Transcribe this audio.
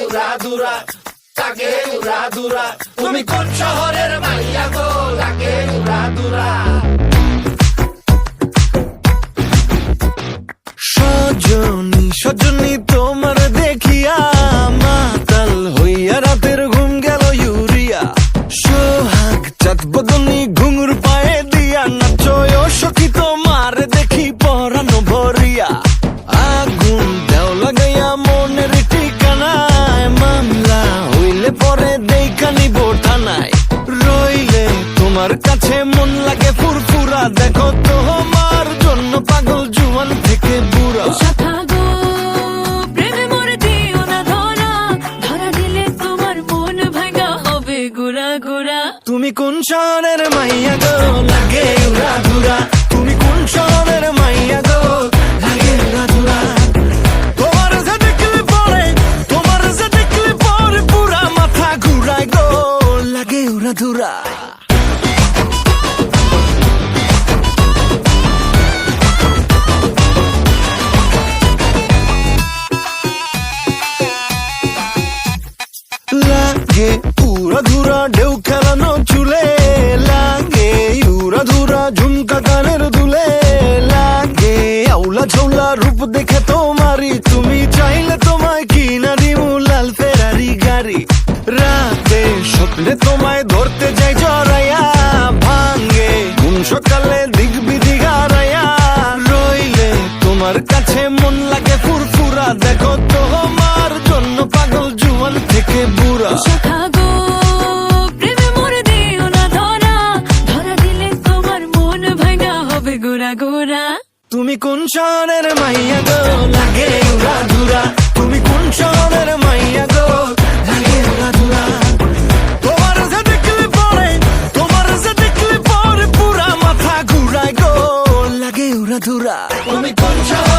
উড়াধুরা, লাগে উড়াধুরা। তুমি কোন শহরের মাইয়া গো, লাগে উড়াধুরা। সজনী সজনী তোমার দেখিয়া মাতাল হইয়া রাতের ঘুম গেল ইউরিয়া। সোহাগ চাঁদ বদনী ঘুঙুর পায়ে দিয়া নাচয় সখী তোমার দেখি পরানো ভরিয়া। আগুন দেও লাগাইয়া মনের ঠিকানায়, মামলা হইলে পরে দেখা নিব থানায়। রইলে তোমার কাছে মন লাগে ফুরফুরা, দেখো তোমার জন্য পাগল জুয়ান থেকে বুড়া। তুমি কোন শহরের মাইয়া গো, লাগে উড়াধুরা। তুমি কোন শহরের মাইয়া গো, লাগে উড়াধুরা। তোমার যে দেখলে পরে, তোমার যে দেখলে পরে পুরা মাথা ঘুরায় গো, লাগে উড়াধুরা। লাগে উড়াধুরা ঢেউ খেলানো চুলে, লাগে উড়াধুরা ঝুমকা কানের দুলে, লাগে আউলা ঝৌলা রূপ দেখে তোমারি, তুমি চাইলে তোমায় কিনা দিমু লাল ফেরারি গাড়ি। রাতে স্বপ্নে তোমায় ধরতে যাই জড়াইয়া, ভাঙ্গে ঘুম সকালে দিক বিধি হারাইয়া। রইলে তোমার কাছে মন লাগে ফুরফুরা, দেখো তোমার জন্য পাগল জুয়ান থেকে বুড়া। তুমি কোন শহরের মাইয়া গো, লাগে উড়াধুরা। তুমি কোন শহরের মাইয়া গো, লাগে উড়াধুরা। তোমার যে দেখলে পরে, তোমার যে দেখলে পরে পুরা মাথা ঘুরায় গো, লাগে উড়াধুরা। তুমি কোন শহরের